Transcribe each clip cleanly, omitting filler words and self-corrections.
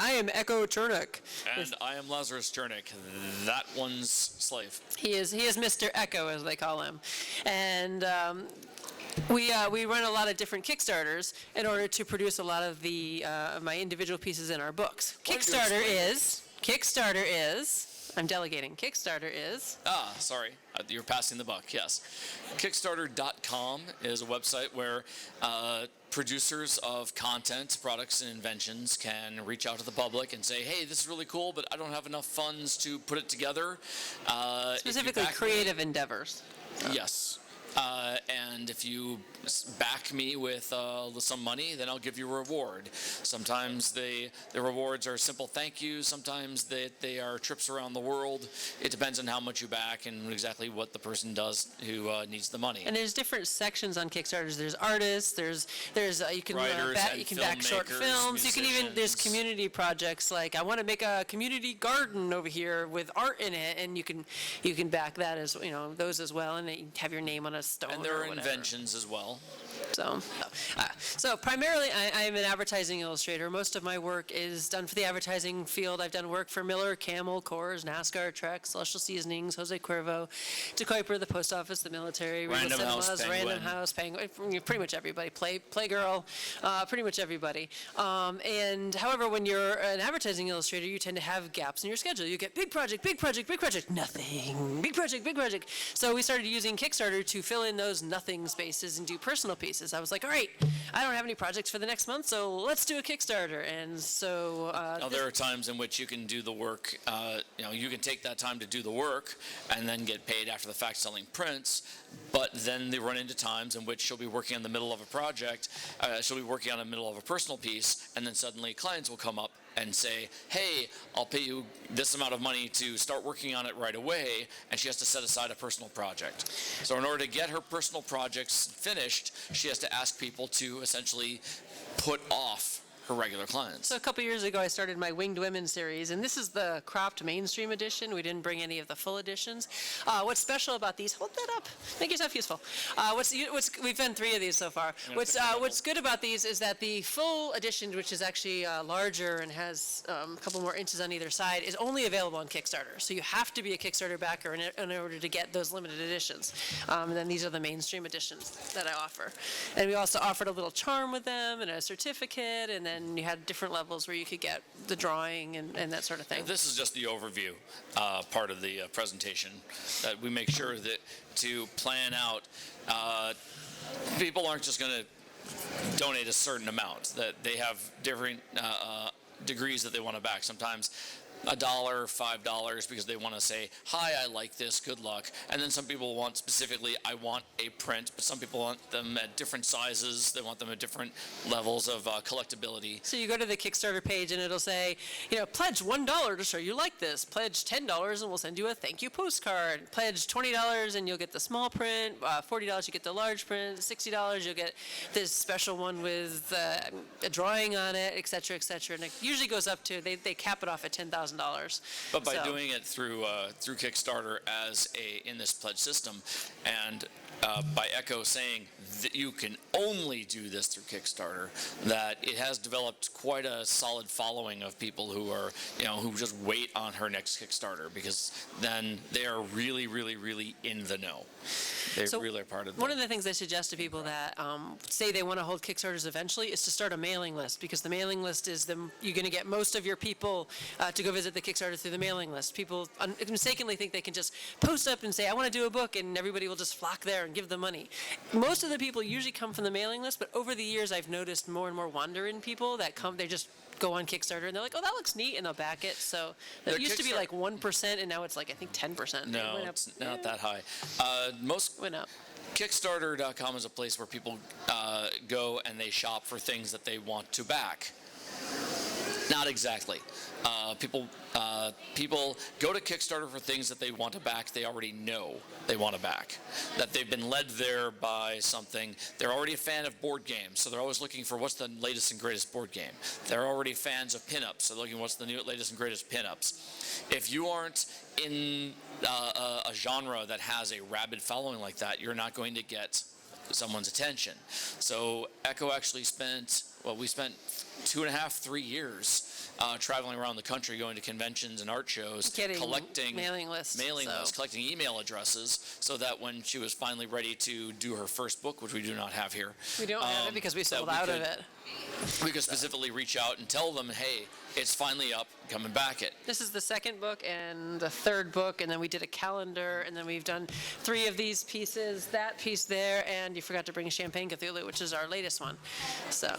I am Echo Chernik. And I am Lazarus Chernik, that one's slave. He is Mr. Echo, as they call him. And we run a lot of different Kickstarters in order to produce a lot of the my individual pieces in our books. Kickstarter is, I'm delegating, Kickstarter is... Sorry, you're passing the buck, yes. Kickstarter.com is a website where producers of content, products, and inventions can reach out to the public and say, hey, this is really cool, but I don't have enough funds to put it together. Specifically creative endeavors. Yes. And if you back me with some money, then I'll give you a reward. Sometimes the rewards are simple thank yous. Sometimes they are trips around the world. It depends on how much you back and exactly what the person does who needs the money. And there's different sections on Kickstarters. There's artists. There's you can back short films. You can even there's community projects like I want to make a community garden over here with art in it, and you can back that as those as well, and you have your name on a stone. And there are inventions as well. So primarily, I'm an advertising illustrator. Most of my work is done for the advertising field. I've done work for Miller, Camel, Coors, NASCAR, Trek, Celestial Seasonings, Jose Cuervo, De Kuiper, the Post Office, the military, Random House, Random House, Penguin, pretty much everybody. Playgirl, pretty much everybody. And however, when you're an advertising illustrator, you tend to have gaps in your schedule. You get big project, nothing. Big project. So we started using Kickstarter to fill in those nothing spaces and do personal pieces. I was like, all right, I don't have any projects for the next month, so let's do a Kickstarter. And so there are times in which you can do the work. You can take that time to do the work and then get paid after the fact selling prints. But then they run into times in which she'll be working in the middle of a project. She'll be working on the middle of a personal piece, and then suddenly clients will come up and say, hey, I'll pay you this amount of money to start working on it right away, and she has to set aside a personal project. So in order to get her personal projects finished, she has to ask people to essentially put off her regular clients. So a couple years ago, I started my Winged Women series, and this is the cropped mainstream edition. We didn't bring any of the full editions. What's special about these? Hold that up. Make yourself useful. We've done 3 of these so far. What's good about these is that the full edition, which is actually larger and has a couple more inches on either side, is only available on Kickstarter. So you have to be a Kickstarter backer in order to get those limited editions. And then these are the mainstream editions that I offer. And we also offered a little charm with them and a certificate, and then you had different levels where you could get the drawing and that sort of thing. This is just the overview part of the presentation. That we make sure that to plan out, people aren't just going to donate a certain amount, that they have different degrees that they want to back. Sometimes $1, $5, because they want to say, hi, I like this, good luck. And then some people want specifically, I want a print, but some people want them at different sizes. They want them at different levels of collectability. So you go to the Kickstarter page and it'll say, pledge $1 to show you like this. Pledge $10 and we'll send you a thank you postcard. Pledge $20 and you'll get the small print. $40 you get the large print. $60 you'll get this special one with a drawing on it, et cetera, et cetera. And it usually goes up to, they cap it off at $10,000. But by doing it through Kickstarter in this pledge system, and by Echo saying that you can only do this through Kickstarter, that it has developed quite a solid following of people who are, who just wait on her next Kickstarter, because then they are really, really, really in the know. They really are part of one of the things I suggest to people that say they want to hold Kickstarters eventually is to start a mailing list, because the mailing list is you're going to get most of your people to go visit the Kickstarter through the mailing list. People mistakenly think they can just post up and say, I want to do a book, and everybody will just flock there and give them money. Most of the people usually come from the mailing list, but over the years I've noticed more and more wander-in people that come, they just go on Kickstarter and they're like, oh, that looks neat, and they'll back it. So it used to be like 1%, and now it's like, I think 10%. No, it's not that high. Most went up. Kickstarter.com is a place where people go and they shop for things that they want to back. Not exactly. People go to Kickstarter for things that they want to back. They already know they want to back. That they've been led there by something. They're already a fan of board games, so they're always looking for what's the latest and greatest board game. They're already fans of pinups, so they're looking what's the latest and greatest pinups. If you aren't in a genre that has a rabid following like that, you're not going to get someone's attention. So Echo actually spent we spent 2.5, 3 years traveling around the country, going to conventions and art shows, collecting mailing lists, collecting email addresses, so that when she was finally ready to do her first book, which we do not have here, we don't have it because we sold out of it. We could specifically reach out and tell them, hey, it's finally up, coming back it. This is the second book and the third book, and then we did a calendar, and then we've done 3 of these pieces, that piece there, and you forgot to bring Champagne Cthulhu, which is our latest one. So,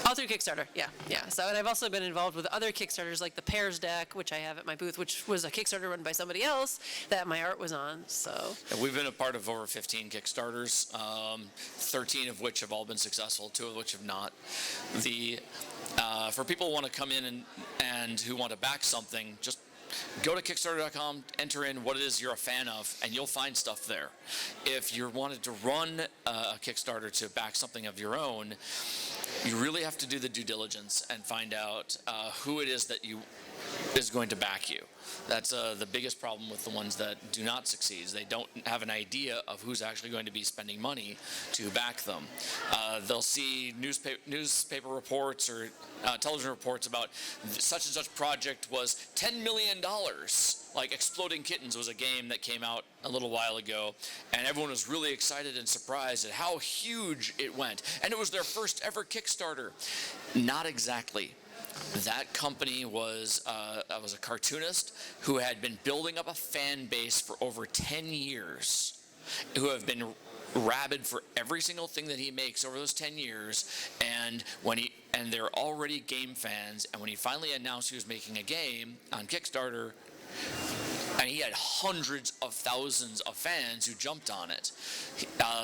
all through Kickstarter, yeah. So, and I've also been involved with other Kickstarters, like the Pears deck, which I have at my booth, which was a Kickstarter run by somebody else that my art was on, so. And we've been a part of over 15 Kickstarters, 13 of which have all been successful, 2 of which have not. For people who want to come in and who want to back something, just go to Kickstarter.com, enter in what it is you're a fan of, and you'll find stuff there. If you wanted to run a Kickstarter to back something of your own, you really have to do the due diligence and find out who it is that is going to back you. That's the biggest problem with the ones that do not succeed. They don't have an idea of who's actually going to be spending money to back them. They'll see newspaper reports or television reports about such and such project was $10 million. Like Exploding Kittens was a game that came out a little while ago, and everyone was really excited and surprised at how huge it went. And it was their first ever Kickstarter. Not exactly. That company was a cartoonist who had been building up a fan base for over 10 years, who have been rabid for every single thing that he makes over those 10 years, and they're already game fans, and when he finally announced he was making a game on Kickstarter, and he had hundreds of thousands of fans who jumped on it.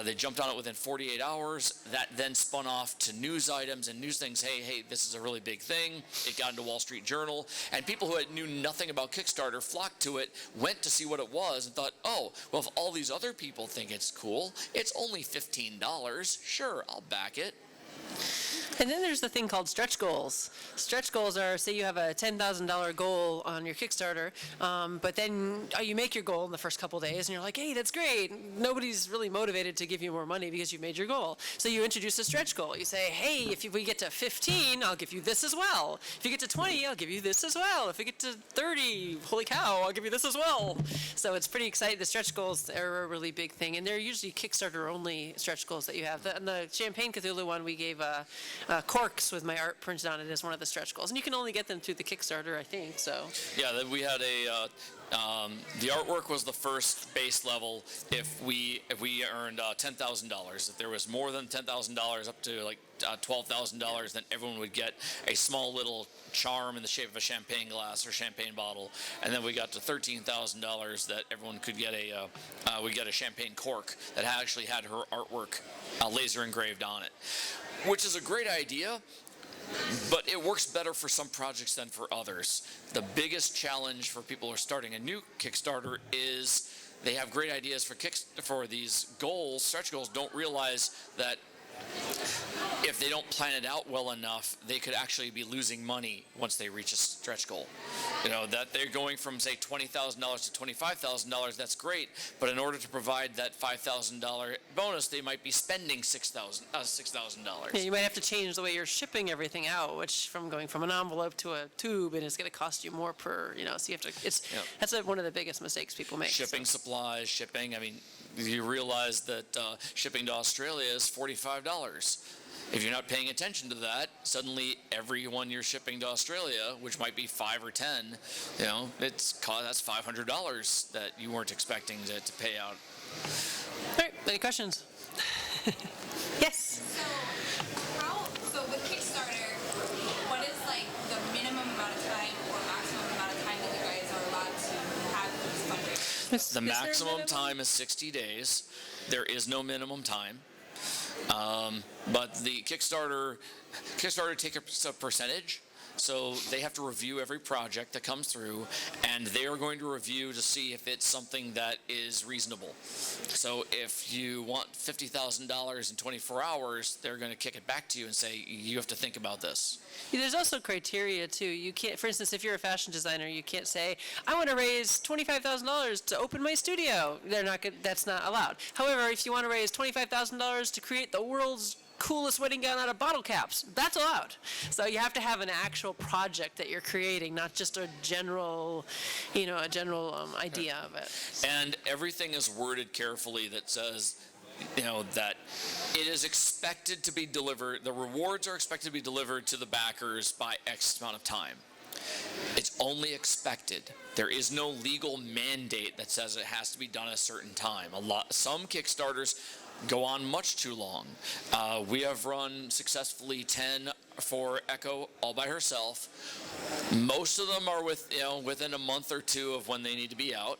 They jumped on it within 48 hours. That then spun off to news items and news things. Hey, this is a really big thing. It got into Wall Street Journal. And people who knew nothing about Kickstarter flocked to it, went to see what it was, and thought, oh, well, if all these other people think it's cool, it's only $15. Sure, I'll back it. And then there's the thing called stretch goals. Stretch goals are, say you have a $10,000 goal on your Kickstarter, but then you make your goal in the first couple days, and you're like, hey, that's great. Nobody's really motivated to give you more money because you've made your goal. So you introduce a stretch goal. You say, hey, if we get to 15, I'll give you this as well. If you get to 20, I'll give you this as well. If we get to 30, holy cow, I'll give you this as well. So it's pretty exciting. The stretch goals are a really big thing, and they're usually Kickstarter-only stretch goals that you have. And the Champagne Cthulhu one, we gave corks with my art printed on it as one of the stretch goals, and you can only get them through the Kickstarter, I think. So yeah, we had the artwork was the first base level. If we earned $10,000, if there was more than $10,000 up to like $12,000, then everyone would get a small little charm in the shape of a champagne glass or champagne bottle. And then we got to $13,000 that everyone could get we got a champagne cork that actually had her artwork laser engraved on it, which is a great idea. But it works better for some projects than for others. The biggest challenge for people who are starting a new Kickstarter is they have great ideas for these goals, stretch goals, don't realize that if they don't plan it out well enough, they could actually be losing money once they reach a stretch goal. That they're going from, say, $20,000 to $25,000, that's great, but in order to provide that $5,000 bonus, they might be spending $6,000. Yeah, you might have to change the way you're shipping everything out, which from going from an envelope to a tube, and it's going to cost you more per, so you have to, that's one of the biggest mistakes people make. Shipping supplies, shipping, you realize that shipping to Australia is $45. If you're not paying attention to that, suddenly everyone you're shipping to Australia, which might be 5 or 10, that's $500 that you weren't expecting to pay out. All right, any questions? Yes. So with Kickstarter, what is like the minimum amount of time or maximum amount of time that you guys are allowed to have these fundraisers? The maximum time is 60 days. There is no minimum time. But the Kickstarter takes a percentage, so they have to review every project that comes through, and they are going to review to see if it's something that is reasonable. So if you want $50,000 in 24 hours, they're going to kick it back to you and say, you have to think about this. There's also criteria too. You can't, for instance, if you're a fashion designer, you can't say, I want to raise $25,000 to open my studio. They're not good. That's not allowed. However, if you want to raise $25,000 to create the world's coolest wedding gown out of bottle caps. That's allowed. So you have to have an actual project that you're creating, not just a general, idea of it. And everything is worded carefully that says, that it is expected to be delivered, the rewards are expected to be delivered to the backers by X amount of time. It's only expected. There is no legal mandate that says it has to be done at a certain time. Some Kickstarters go on much too long. We have run successfully 10 for Echo all by herself. Most of them are within a month or two of when they need to be out,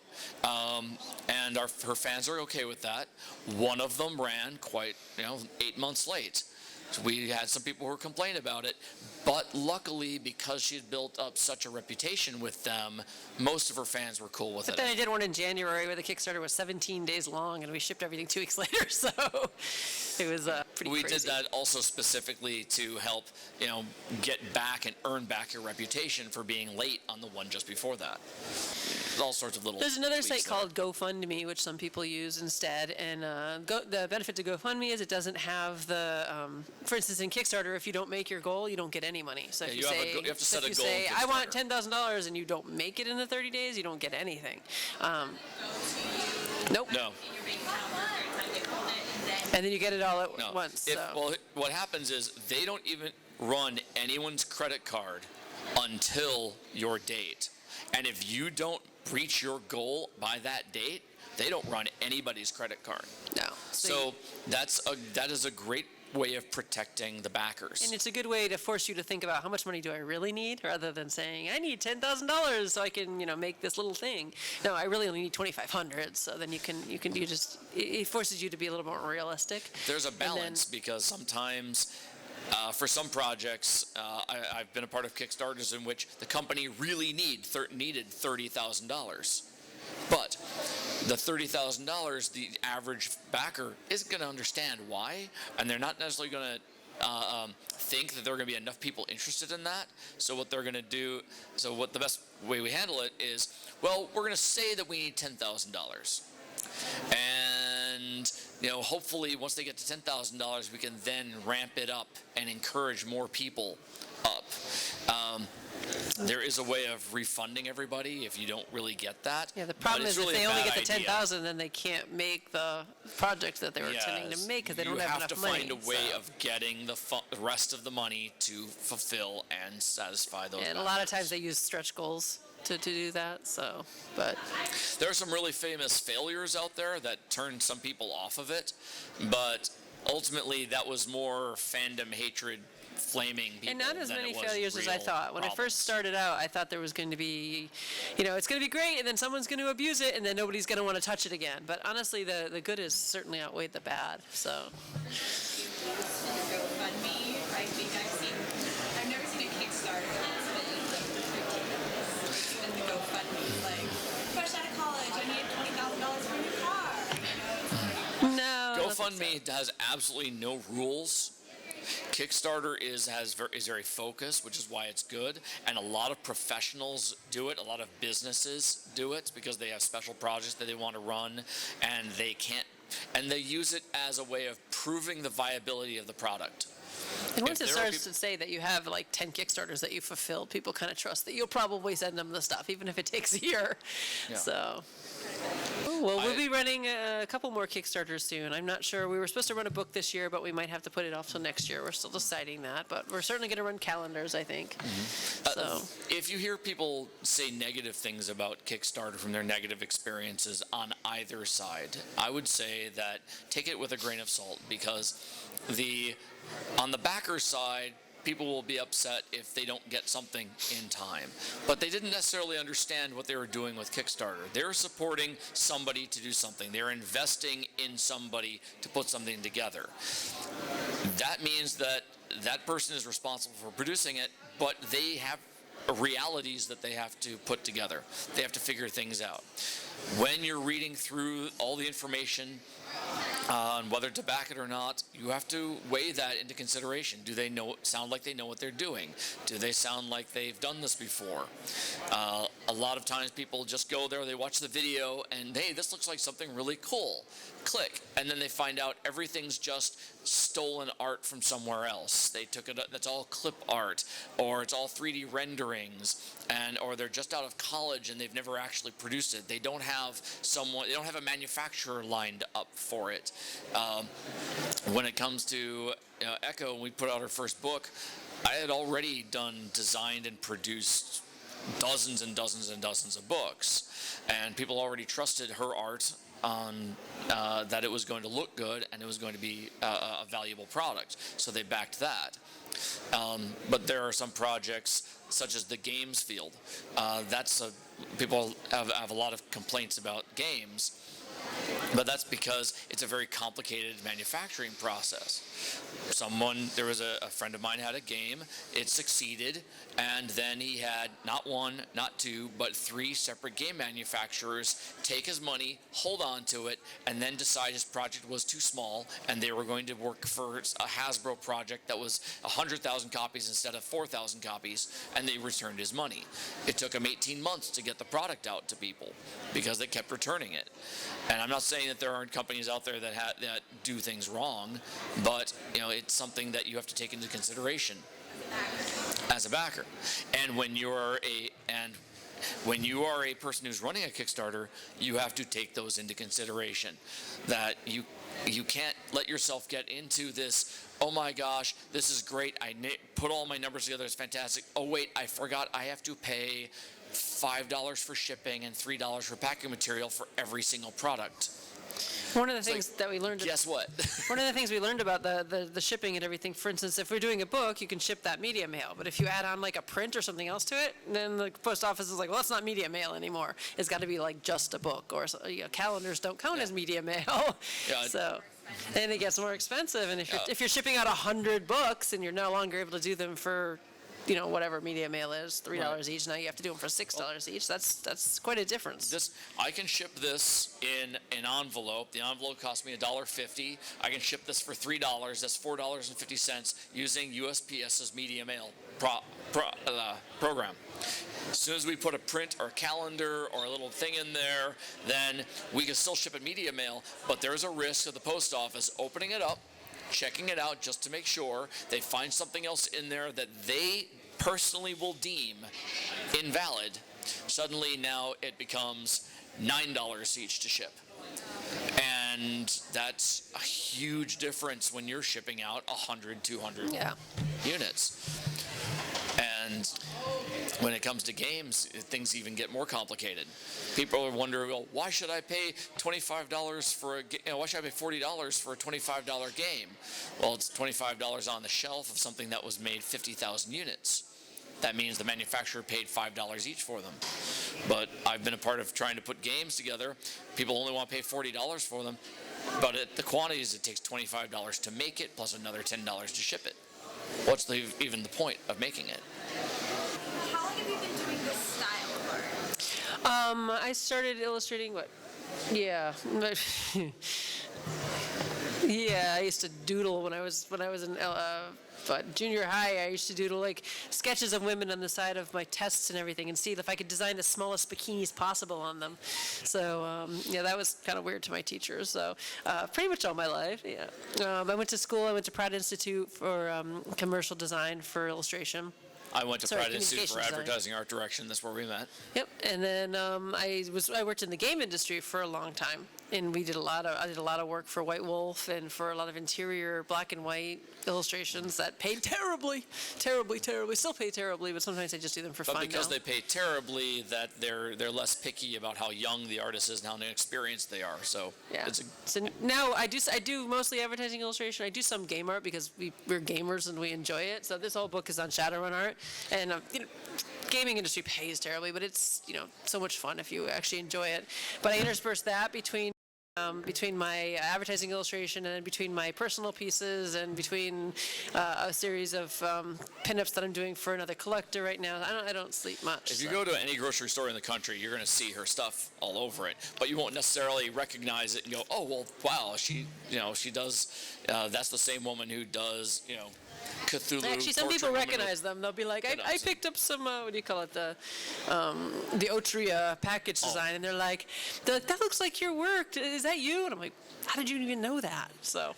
and her fans are okay with that. One of them ran quite 8 months late. So we had some people who were complaining about it, but luckily, because she had built up such a reputation with them, most of her fans were cool with it. But then I did one in January where the Kickstarter was 17 days long, and we shipped everything 2 weeks later, so it was pretty crazy. We did that also specifically to help, get back and earn back your reputation for being late on the one just before that. All sorts of little. There's another site there. called GoFundMe, which some people use instead, and the benefit to GoFundMe is it doesn't have the, for instance, in Kickstarter, if you don't make your goal, you don't get any money. So if you have to set a goal in I want Kickstarter. $10,000 and you don't make it in the 30 days, you don't get anything. Nope. No. And then you get it all at once. Well, what happens is they don't even run anyone's credit card until your date. And if you don't reach your goal by that date, they don't run anybody's credit card. No. So that is a great way of protecting the backers. And it's a good way to force you to think about how much money do I really need, rather than saying I need $10,000 so I can make this little thing. No, I really only need $2,500. So then it forces you to be a little more realistic. There's a balance because sometimes. For some projects, I've been a part of Kickstarters in which the company really needed $30,000. But the $30,000, the average backer isn't going to understand why, and they're not necessarily going to think that there are going to be enough people interested in that. So what they're going to do, the best way we handle it is, we're going to say that we need $10,000. And hopefully once they get to $10,000, we can then ramp it up and encourage more people up. There is a way of refunding everybody if you don't really get that. Yeah, the problem is really if they only get the 10,000, then they can't make the project that they were intending to make because they don't have enough money. You have to find a way of getting the rest of the money to fulfill and satisfy those. And a lot of times they use stretch goals to do that. But there are some really famous failures out there that turned some people off of it, but ultimately that was more fandom hatred flaming people. And not as many failures as I thought. When I first started out, I thought there was going to be, it's going to be great, and then someone's going to abuse it, and then nobody's going to want to touch it again. But honestly, the good has certainly outweighed the bad. So. GoFundMe, I think I've never seen a Kickstarter that's been even the GoFundMe, like, fresh out of college, I need $20,000 for a new car. No. GoFundMe has absolutely no rules. Kickstarter is very focused, which is why it's good, and a lot of professionals do it. A lot of businesses do it because they have special projects that they want to run, and they use it as a way of proving the viability of the product. And once it starts to say that you have like 10 Kickstarters that you fulfilled, people kind of trust that you'll probably send them the stuff, even if it takes a year. Yeah. So. We'll be running a couple more Kickstarters soon. I'm not sure. We were supposed to run a book this year, but we might have to put it off till next year. We're still deciding that, but we're certainly going to run calendars, I think. Mm-hmm. If you hear people say negative things about Kickstarter from their negative experiences on either side, I would say that take it with a grain of salt, because on the backer side, people will be upset if they don't get something in time. But they didn't necessarily understand what they were doing with Kickstarter. They're supporting somebody to do something. They're investing in somebody to put something together. That means that that person is responsible for producing it, but they have realities that they have to put together. They have to figure things out. When you're reading through all the information on whether to back it or not, you have to weigh that into consideration. Do they sound like they know what they're doing? Do they sound like they've done this before? A lot of times people just go there, they watch the video, and hey, this looks like something really cool. Click, and then they find out everything's just stolen art from somewhere else. They took it, that's all clip art, or it's all 3D renderings, or they're just out of college and they've never actually produced it. They don't have a manufacturer lined up for it. When it comes to Echo, when we put out our first book, I had already designed and produced dozens and dozens and dozens of books, and people already trusted her art on that it was going to look good and it was going to be a valuable product, so they backed that. But there are some projects such as the games field. People have a lot of complaints about games, but that's because it's a very complicated manufacturing process. There was a friend of mine had a game, it succeeded, and then he had not one, not two, but 3 separate game manufacturers take his money, hold on to it, and then decide his project was too small, and they were going to work for a Hasbro project that was 100,000 copies instead of 4,000 copies, and they returned his money. It took him 18 months to get the product out to people because they kept returning it. And I'm not saying that there aren't companies out there that do things wrong, but it's something that you have to take into consideration as a backer. And when you are a person who's running a Kickstarter, you have to take those into consideration. That you can't let yourself get into this, oh my gosh, this is great, I put all my numbers together, it's fantastic. Oh wait, I forgot I have to pay $5 for shipping and $3 for packing material for every single product. One of the things that we learned. Guess what? One of the things we learned about the shipping and everything. For instance, if we're doing a book, you can ship that media mail. But if you add on like a print or something else to it, then the post office is like, well, it's not media mail anymore. It's got to be like just a book, or calendars don't count as media mail. Yeah. So. And it gets more expensive. And if you're shipping out 100 books and you're no longer able to do them for whatever media mail is, $3 each. Now you have to do them for $6 each. That's quite a difference. I can ship this in an envelope. The envelope cost me $1.50. I can ship this for $3. That's $4.50 using USPS's media mail program. As soon as we put a print or a calendar or a little thing in there, then we can still ship it media mail, but there's a risk of the post office opening it up, checking it out just to make sure they find something else in there that they personally will deem invalid. Suddenly now it becomes $9 each to ship. And that's a huge difference when you're shipping out 100, 200 units. And when it comes to games, things even get more complicated. People are wondering, well, why should I pay $25 for why should I pay $40 for a $25 game? Well, it's $25 on the shelf of something that was made 50,000 units. That means the manufacturer paid $5 each for them. But I've been a part of trying to put games together. People only want to pay $40 for them, but at the quantities, it takes $25 to make it, plus another $10 to ship it. What's even the point of making it? How long have you been doing this style of art? I started illustrating yeah, I used to doodle when I was in junior high. I used to doodle like sketches of women on the side of my tests and everything, and see if I could design the smallest bikinis possible on them. So that was kind of weird to my teachers. So pretty much all my life. Yeah. I went to school. I went to Pratt Institute for commercial design for illustration. I went to Pratt Institute for advertising art direction. That's where we met. Yep, and then I worked in the game industry for a long time, and I did a lot of work for White Wolf and for a lot of interior black and white illustrations that paid terribly, still pay terribly, but sometimes I just do them for fun. But because now. they pay terribly, that they're less picky about how young the artist is and how inexperienced they are. So yeah. So now I do mostly advertising illustration. I do some game art because we're gamers and we enjoy it. So this whole book is on Shadowrun art. And gaming industry pays terribly, but it's so much fun if you actually enjoy it. But I intersperse that between between my advertising illustration and then between my personal pieces and between a series of pinups that I'm doing for another collector right now. I don't sleep much. If you go to any grocery store in the country, you're going to see her stuff all over it, but you won't necessarily recognize it and go, "Oh, well, wow, she does. That's the same woman who does, Cthulhu." Actually, some people portrait woman recognize them. They'll be like, I pinups. picked up some, what do you call it, the Otria package design, and they're like, that looks like your work. Is that you? And I'm like, how did you even know that? So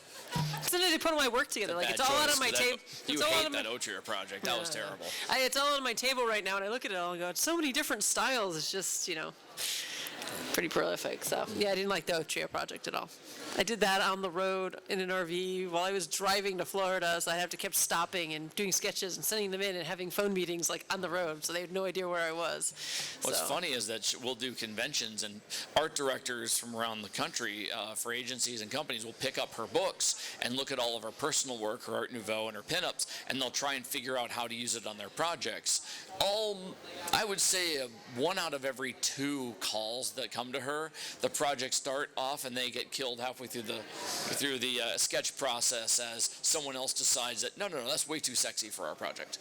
sometimes they put all my work together. Like, Bad it's all out choice, on my 'cause table. You hate that Otria project. That was terrible. It's all on my table right now, and I look at it all and go, it's so many different styles. It's just, pretty prolific. So, yeah, I didn't like the Otria project at all. I did that on the road in an RV while I was driving to Florida, so I have to keep stopping and doing sketches and sending them in and having phone meetings like on the road, so they had no idea where I was. What's So- funny is that we'll do conventions, and art directors from around the country for agencies and companies will pick up her books and look at all of her personal work, her Art Nouveau and her pinups, and they'll try and figure out how to use it on their projects. I would say 1 out of every 2 calls that come to her, the projects start off and they get killed halfway through the sketch process as someone else decides that no, that's way too sexy for our project.